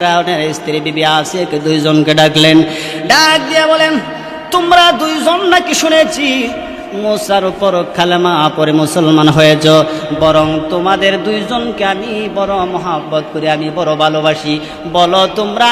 ফেরাউনের স্ত্রী বিবি আসিয়াকে দুইজনকে ডাকলেন, ডাক দিয়ে বলেন, তোমরা দুইজন নাকি শুনেছি মুসার উপর কালেমা পড়ে মুসলমান হয়েছ, বরং তোমাদের দুইজনকে আমি বড় মহব্বত করি, আমি বড় ভালোবাসি। বলো তোমরা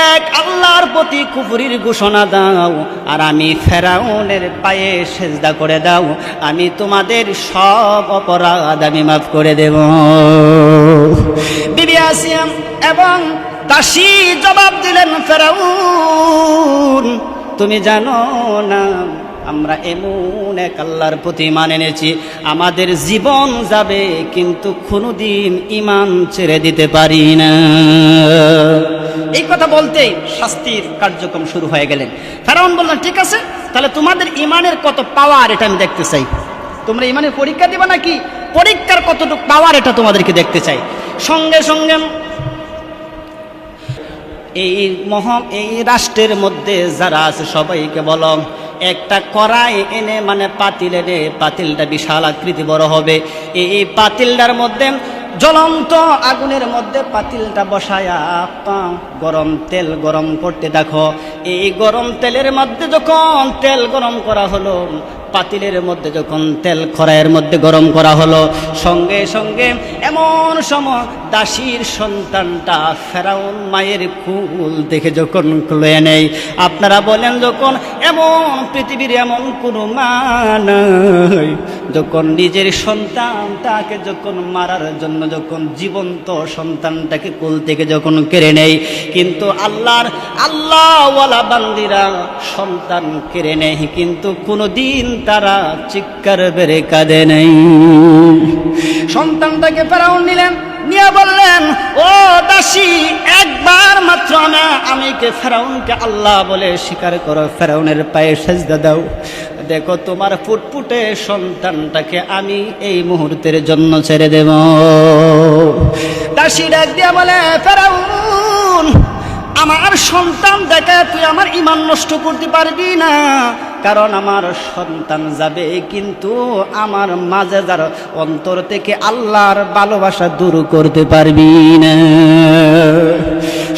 এক আল্লাহর প্রতি কুফরির ঘোষণা দাও, আর আমি ফেরাউনের পায়ে সেজদা করে দাও, আমি তোমাদের সব অপরাধ আমি মাফ করে দেব। বিবি আসিয়া এবং দাসী জবাব দিলেন, ফেরাউন তুমি জানো না আমরা এমন এক আল্লাহর প্রতি ঈমান এনেছি, আমাদের জীবন যাবে কিন্তু কোনোদিন ঈমান ছেড়ে দিতে পারি না। এই কথা বলতেই শাস্তির কার্যক্রম শুরু হয়ে গেলেন। ফেরাউন বললেন, ঠিক আছে, তাহলে তোমাদের ঈমানের কত পাওয়ার এটা আমি দেখতে চাই। তোমরা ঈমানের পরীক্ষা দিবা নাকি? পরীক্ষার কতটুকু পাওয়ার এটা তোমাদেরকে দেখতে চাই। সঙ্গে সঙ্গে এই রাষ্ট্রের মধ্যে যারা আছে সবাইকে বলো, একটা কড়াই এনে মানে পাতিল এনে, পাতিলটা বিশাল আকৃতি বড় হবে, এই পাতিলটার মধ্যে জ্বলন্ত আগুনের মধ্যে পাতিলটা বসায়া গরম তেল গরম করতে দেখো। এই গরম তেলের মধ্যে যখন তেল গরম করা হলো, পাতিলের মধ্যে যখন তেল কড়াইয়ের মধ্যে গরম করা হলো, সঙ্গে সঙ্গে এমন সময় দাসীর সন্তানটা ফেরাউন মায়ের কুল দেখে যখন খুলে নেই। আপনারা বলেন, যখন এমন পৃথিবীর এমন কোনো মা নাই, যখন নিজের সন্তানটাকে যখন মারার জন্য যখন জীবন্ত সন্তানটাকে কুল থেকে যখন কেড়ে নেই, কিন্তু আল্লাহওয়ালা বান্দিরা সন্তান কেড়ে নেই, কিন্তু কোনোদিন তারা চিৎকার বেড়ে কাঁদে নেই। সন্তানটাকে ফেরাউন নিলেন, নিয়ে বললেন, ও দাসী, একবার মাত্র আমি ফেরাউনকে আল্লাহ বলে স্বীকার করো, ফেরাউনের পায়ে সেজদা দাও, দেখো তোমার ফুটফুটে সন্তানটাকে আমি এই মুহূর্তের জন্য ছেড়ে দেব। দাসী ডাক দিয়া বলে, ফেরাউন আমার সন্তান দেখে তুই আমার ঈমান নষ্ট করতে পারবি না, কারণ আমার সন্তান যাবে কিন্তু আমার মাঝে যার অন্তর থেকে আল্লাহর ভালোবাসা দূর করতে পারবি না।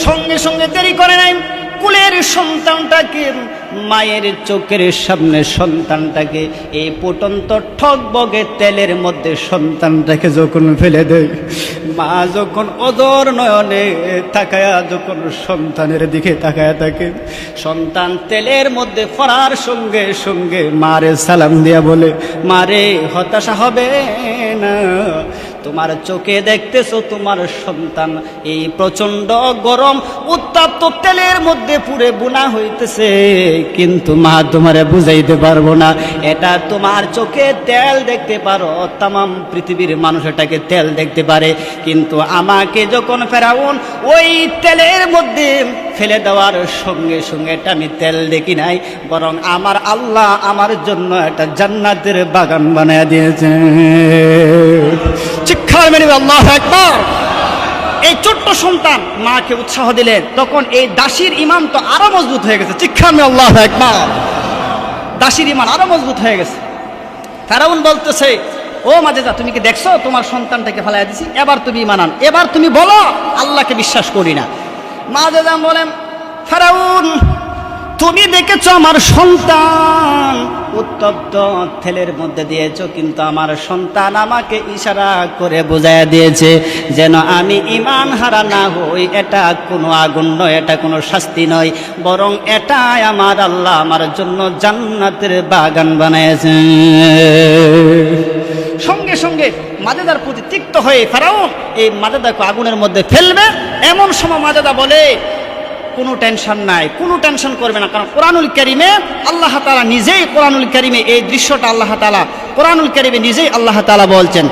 সঙ্গে সঙ্গে দেরি করে নাই, কুলের সন্তানটাকে মায়ের চোখের সামনে সন্তানটাকে এই ফুটন্ত ঠকবগে তেলের মধ্যে সন্তানটাকে যখন ফেলে দেয়, মা যখন অদর নয়নে তাকায়া যখন সন্তানের দিকে তাকায়া থাকে, সন্তান তেলের মধ্যে পড়ার সঙ্গে সঙ্গে মারে সালাম দিয়া বলে, মারে হতাশা হবে না, তোমার চোখে দেখতেছো তোমার সন্তান এই প্রচন্ড গরম উত্তপ্ত তেলের মধ্যে পুরে বোনা হইতেছে, কিন্তু মা তোমারে বুঝাইতে পারবো না, এটা তোমার চোখে তেল দেখতে পারো, তামাম পৃথিবীর মানুষ এটাকে তেল দেখতে পারে, কিন্তু আমাকে যখন ফেরাউন ওই তেলের মধ্যে ফেলে দেওয়ার সঙ্গে সঙ্গে এটা আমি তেল দেখি নাই, বরং আমার আল্লাহ আমার জন্য একটা জান্নাতের বাগান বানায় দিয়েছে। শিক্ষার মেনে আল্লাহু আকবার। এই ছোট্ট সন্তান মাকে উৎসাহ দিলেন, তখন এই দাসীর ঈমান তো আরো মজবুত হয়ে গেছে। শিক্ষার মেনে আল্লাহু আকবার। দাসীর ঈমান আরো মজবুত হয়ে গেছে। ফেরাউন বলতেছে, ও মাজেদা, তুমি কি দেখছো তোমার সন্তানটাকে ফেলাইয়া দিছি, এবার তুমি ঈমান আন, এবার তুমি বলো আল্লাহকে বিশ্বাস করি না। মাজেদা বলেন, ফেরাউন তুমি দেখেছো আমার সন্তান উত্তপ্ত তেলের মধ্যে দিয়েছো, কিন্তু আমার সন্তান আমাকে ইশারা করে বোঝাইয়া দিয়েছে যেন আমি ঈমান হারা না হই, এটা কোনো আগুন নয়, এটা কোনো শাস্তি নয়, বরং এটাই আমার আল্লাহ আমার জন্য জান্নাতের বাগান বানিয়েছে। সঙ্গে সঙ্গে মাজেদার প্রতি তিক্ত হয়ে ফেরাউন এই মাজেদাকে আগুনের মধ্যে ফেলবে। এমন সময় মাজেদা বলে, কোনো টেনশন নাই, কোনো টেনশন করবে না, কারণ কোরআনুল কারীমে আল্লাহ তাআলা নিজেই, কোরআনুল কারীমে এই দৃশ্যটা আল্লাহ তাআলা কোরআনুল কারীমে নিজেই আল্লাহ তাআলা বলছেন,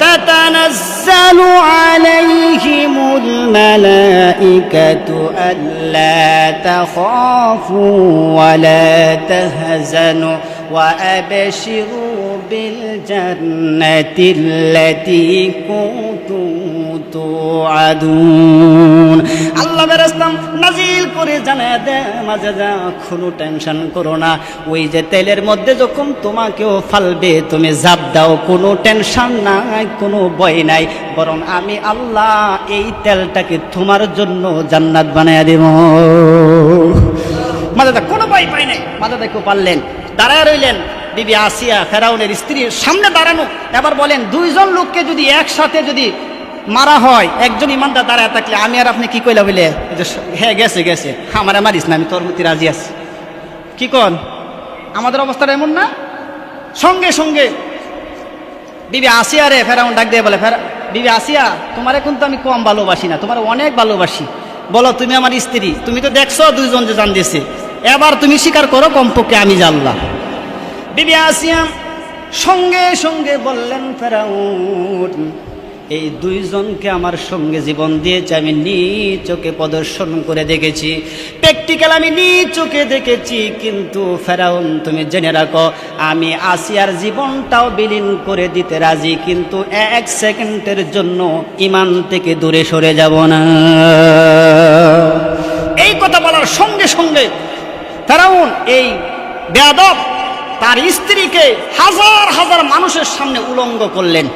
তাতানাজ্জালু আলাইহিমুল মালাইকাতু আল্লা তাখাফু ওয়া লা তাহজানু ওয়া আবশিরু বিল জান্নাতিল্লাতী কুনতুম তুআদুন। আল্লাহ ফেরেশতা নাজিল করে জানায় দেয় মাঝে যা কোনো টেনশন করো না, ওই যে তেলের মধ্যে যখন তোমাকেও ফালবে তুমি জাপ দাও, কোনো টেনশন নাই, কোনো ভয় নাই, বরং আমি আল্লাহ এই তেলটাকে তোমার জন্য জান্নাত বানায়া দেব। মাদাদা কোনো ভয় পাই নাই, মাদাদা কেউ পারলেন, দাঁড়ায় রইলেন। বিবি আসিয়া ফেরাউনের স্ত্রীর সামনে দাঁড়ানো। এবার বলেন, দুইজন লোককে যদি একসাথে যদি মারা হয়, একজন ইমানদার দাঁড়ায় থাকলে আমি আর আপনি কি কইলা বলে, হ্যাঁ গেছে গেছে, আমার মারিস না, আমি তোর প্রতি রাজি আছি, কি কন? আমাদের অবস্থাটা এমন না? সঙ্গে সঙ্গে বিবি আসিয়া রে ফেরাউন ডাক দিয়ে বলে, বিবি আসিয়া, তোমার এখন তো আমি কম ভালোবাসি না, তোমার অনেক ভালোবাসি, বলো তুমি আমার স্ত্রী, তুমি তো দেখছো দুইজন যে জান দিয়েছে, এবার তুমি স্বীকার করো কমপক্ষে আমি জানলাম। বিবি আসিয়া সঙ্গে সঙ্গে বললেন, ফেরাউন এই দুইজনকে আমার সঙ্গে জীবন দিয়েছে, আমি নিজ চোখে প্রদর্শন করে দেখেছি, প্র্যাকটিক্যাল আমি নিজ চোখে দেখেছি, কিন্তু ফেরাউন তুমি জেনে রাখো আমি আসিয়ার জীবনটাও বিলীন করে দিতে রাজি, কিন্তু এক সেকেন্ডের জন্য ঈমান থেকে দূরে সরে যাব না। এই কথা বলার সঙ্গে সঙ্গে ফেরাউন এই বেয়াদব তার স্ত্রীকে হাজার হাজার মানুষের সামনে উলঙ্গ করলেন।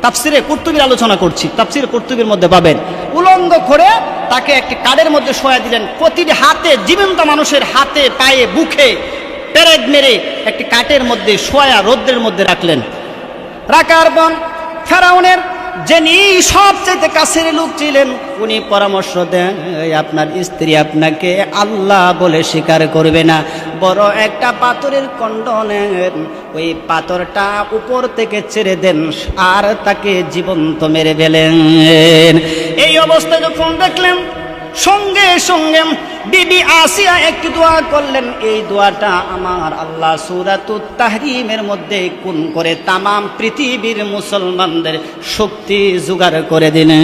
তাফসিরে কুরতুবীর আলোচনা করছি, তাফসিরে কুরতুবীর মধ্যে পাবেন। উলঙ্গ করে তাকে একটি কাঠের মধ্যে শোয়া দিলেন, প্রতিটি হাতে, জীবন্ত মানুষের হাতে পায়ে বুকে পেরেক মেরে একটি কাঠের মধ্যে শোয়া রৌদ্রের মধ্যে রাখলেন। রাখার পর ফেরাউনের যিনি সবচেয়ে কাছের লোক ছিলেন উনি পরামর্শ দেন, আপনার স্ত্রী আপনাকে আল্লাহ বলে স্বীকার করবে না, বড় একটা পাথরের খণ্ড নেন, ওই পাথরটা উপর থেকে ছেড়ে দেন আর তাকে জীবন্ত মেরে ফেলেন। এই অবস্থা যখন দেখলেন, সঙ্গে সঙ্গে বিবি আসিয়া একটি দোয়া করলেন। এই দোয়াটা আমার আল্লাহ সূরাতুত তাহরিমের মধ্যে কোন করে তামাম পৃথিবীর মুসলমানদের শক্তি জোগাড় করে দিলেন।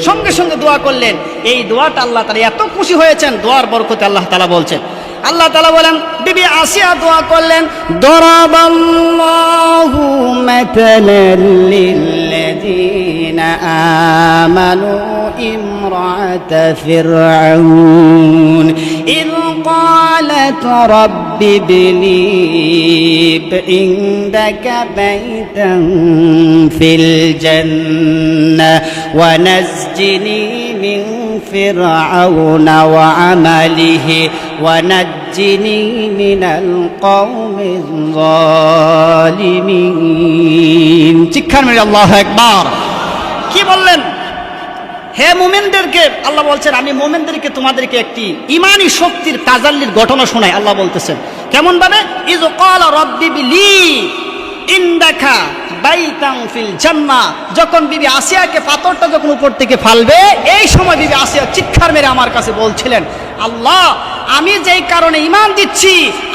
সঙ্গে সঙ্গে দোয়া করলেন, এই দোয়াটা আল্লাহ তাআলা এত খুশি হয়েছেন, দোয়ার বরকতে আল্লাহ তাআলা বলছেন, আল্লাহ তাআলা বলেন, বিবি আসিয়া দোয়া করলেন, দরাবাল্লাহু মাতালাল লিল্লাযীনা আমানু امرأة فرعون إذ قالت رب ابن لي عندك بيتا في الجنة ونجني من فرعون وعمله ونجني من القوم الظالمين। চিৎকার মেরে আল্লাহু আকবার। কি বললেন? হে মুমিনদেরকে, আল্লাহ বলছেন আমি মুমিনদেরকে তোমাদেরকে একটি ইমানি শক্তির তাজাল্লির ঘটনা শোনাই। আল্লাহ বলতেছেন কেমন ভাবে, ইয ক্বালা রাব্বি বিলি ইনদাকা বাইতান ফিল জান্নাহ, যখন বিবি আসিয়াকে পাথরটা যখন উপর থেকে ফালবে, এই সময় বিবি আসিয়া চিৎকার মেরে আমার কাছে বলছিলেন, আল্লাহ আমি যেই কারণে ঈমান দিচ্ছি,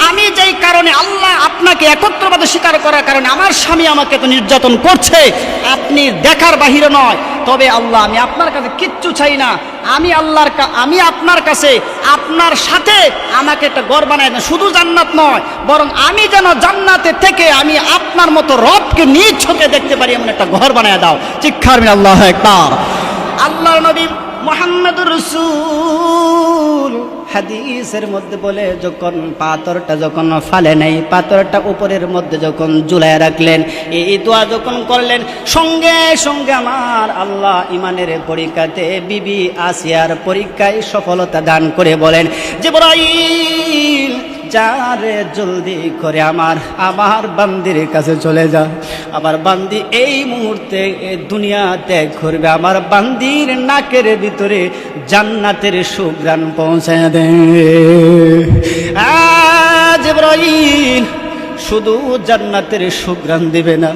আমি যেই কারণে আল্লাহ আপনাকে একত্রবাদে স্বীকার করার কারণে আমার স্বামী আমাকে তো নির্যাতন করছে, আপনি দেখার বাহিরে নয়, তবে আল্লাহ আমি আপনার কাছে কিচ্ছু চাই না, আমি আপনার কাছে আপনার সাথে আমাকে একটা ঘর বানায় দেন, শুধু জান্নাত নয় বরং আমি যেন জান্নাতে থেকে আমি আপনার মতো রবকে নিজ চোখে দেখতে পারি এমন একটা ঘর বানায় দাও। চিৎকার মেরে আল্লাহু আকবার। আল্লাহর নবী মুহাম্মদুর রাসূল হাদিসের মধ্যে বলে, যখন পাথরটা যখন ফালে নাই, পাথরটা উপরের মধ্যে যখন ঝুলায় রাখলেন, এই দোয়া যখন করলেন, সঙ্গে সঙ্গে আমার আল্লাহ ইমানের পরীক্ষাতে বিবি আসিয়ার পরীক্ষায় সফলতা দান করে বলেন, জিবরাইল যারে জলদি করে আমার বান্দির কাছে চলে যা, আমার বান্দি এই মুহূর্তে দুনিয়া ত্যাগ করবে, আমার বান্দির নাকের ভিতরে জান্নাতের সুঘ্রাণ পৌঁছায় দে। জিবরাইল শুধু জান্নাতের সুঘ্রাণ দিবে না,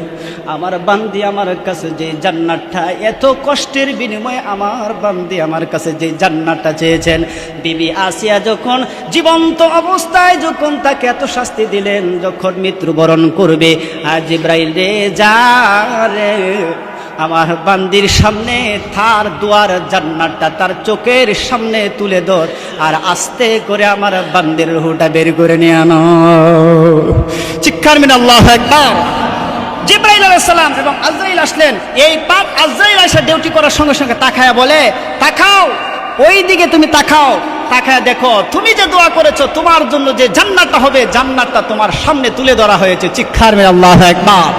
আমার বান্দি আমার কাছে যে জান্নাতটা এত কষ্টের বিনিময়ে আমার বান্দি আমার কাছে যে জান্নাতটা চেয়েছেন, বিবি আসিয়া যখন জীবন্ত অবস্থায় যখন তাকে এত শাস্তি দিলেন, যখন মৃত্যুবরণ করবে, আর জিবরাইল রে যা রে আমার বান্দির সামনে তার দুয়ার জান্নাতটা তার চোখের সামনে তুলে ধর, আর আস্তে করে আমার বান্দির রূহটা বের করে নিয়ে আনো। চিৎকার মিন আল্লাহু আকবার। জিবরাইল আলাইহিস সালাম এবং আজরাইল আসলেন। এই পাক আজরাইল এসে ডিউটি করার সঙ্গে সঙ্গে তাকায়া বলে, তাকাও, ওই দিকে তুমি তাকাও, তাকায়া দেখো তুমি যে দোয়া করেছো তোমার জন্য যে জান্নাতটা হবে, জান্নাতটা তোমার সামনে তুলে ধরা হয়েছে। চিৎকার মেরে আল্লাহু আকবার।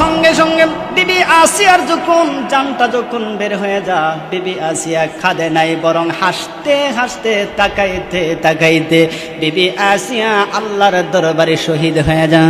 সঙ্গে সঙ্গে বিবি আসিয়ার যখন জানটা যখন বের হয়ে যা, বিবি আসিয়া খাদে নাই, বরং হাসতে হাসতে তাকাইতে তাকাইতে বিবি আসিয়া আল্লাহর দরবারে শহীদ হয়ে যা।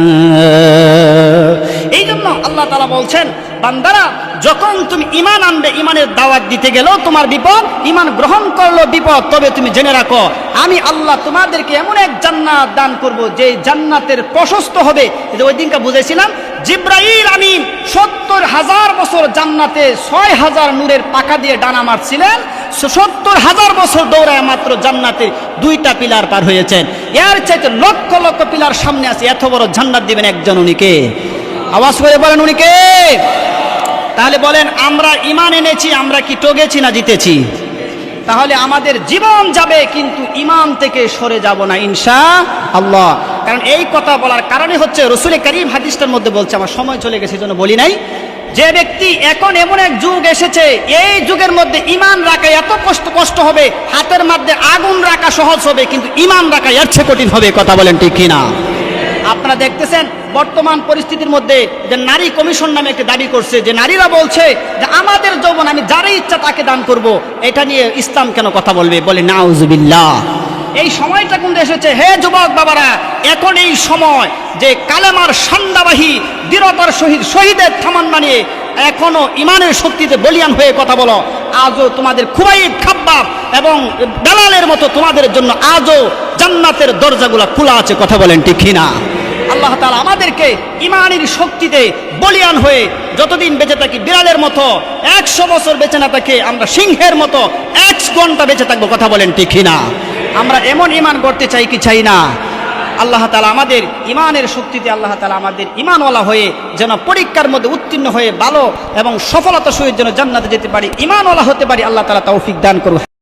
এই জন্য আল্লাহ তাআলা বলছেন, বান্দারা যখন তুমি ঈমান আনবে, ঈমানের দাওয়াত দিতে গেলেও তোমার বিপদ, ঈমান গ্রহণ করলো বিপদ, তবে তুমি জেনে রাখো আমি আল্লাহ তোমাদেরকে এমন এক জান্নাত দান করব যে জান্নাতের প্রশস্ত হবে। ওই দিনকে বুঝেছিলাম জিবরাইল আমিন ৭০,০০০ বছর জান্নাতে ৬,০০০ নূরের পাখা দিয়ে ডানা মারছিলেন, ৭০,০০০ বছর দৌড়ায় মাত্র জান্নাতে ২টা পিলার পার হয়েছেন। এর চাইতে লক্ষ লক্ষ পিলার সামনে আছে, এত বড় জান্নাত দিবেন একজন, উনি কে? আওয়াজ করে বলেন উনি কে? তাহলে বলেন আমরা ঈমান এনেছি, আমরা কি ঠকেছি না জিতেছি? তাহলে আমাদের জীবন যাবে কিন্তু ঈমান থেকে সরে যাব না ইনশাআল্লাহ। কারণ এই কথা বলার কারণে হচ্ছে রাসূল কারীম হাদিসটার মধ্যে বলছে, আমার সময় চলে গেছে সেজন্য বলি নাই, যে ব্যক্তি এখন এমন এক যুগ এসেছে, এই যুগের মধ্যে ঈমান রাখা এত কষ্ট হবে, হাতের মধ্যে আগুন রাখা সহজ হবে, কিন্তু ঈমান রাখা এর চেয়ে কঠিন হবে। কথা বলেন ঠিক কিনা? আপনারা দেখতেছেন বর্তমান পরিস্থিতির মধ্যে যে নারী কমিশন নামে একটি দাবি করছে, যে নারীরা বলছে যে আমাদের যৌবন আমি যারই ইচ্ছা তাকে দান করব। এটা নিয়ে ইসলাম কেন কথা বলবে? বলে নাউজুবিল্লাহ। এই সময়টা কোন এসেছে? হে যুবক বাবারা, এখন এই সময় যে কালেমার সান্দাবাহী দৃঢ়তার সহিত শহীদের থামান্না নিয়ে এখনো ইমানের শক্তিতে বলিয়ান হয়ে কথা বলো। আজও তোমাদের খুবাইব, খাব্বাব এবং বেলালের মতো তোমাদের জন্য আজও জান্নাতের দরজাগুলো খোলা আছে। কথা বলেন ঠিক কিনা? আল্লাহ তাআলা আমাদেরকে ইমানের শক্তিতে বলিয়ান হয়ে যতদিন বেঁচে থাকি, বিড়ালের মতো ১০০ বছর বেঁচে না থাকে, আমরা সিংহের মতো ১ ঘন্টা বেঁচে থাকবো। কথা বলেন ঠিক কিনা? আমরা এমন ইমান করতে চাই কি চাই না? আল্লাহ তাআলা আমাদের ইমানের শক্তিতে আল্লাহ তাআলা আমাদের ইমানওয়ালা হয়ে যেন পরীক্ষার মধ্যে উত্তীর্ণ হয়ে ভালো এবং সফলতা সহিত যেন জান্নাতে যেতে পারি, ইমানওয়ালা হতে পারি। আল্লাহ তাআলা তৌফিক দান করুন।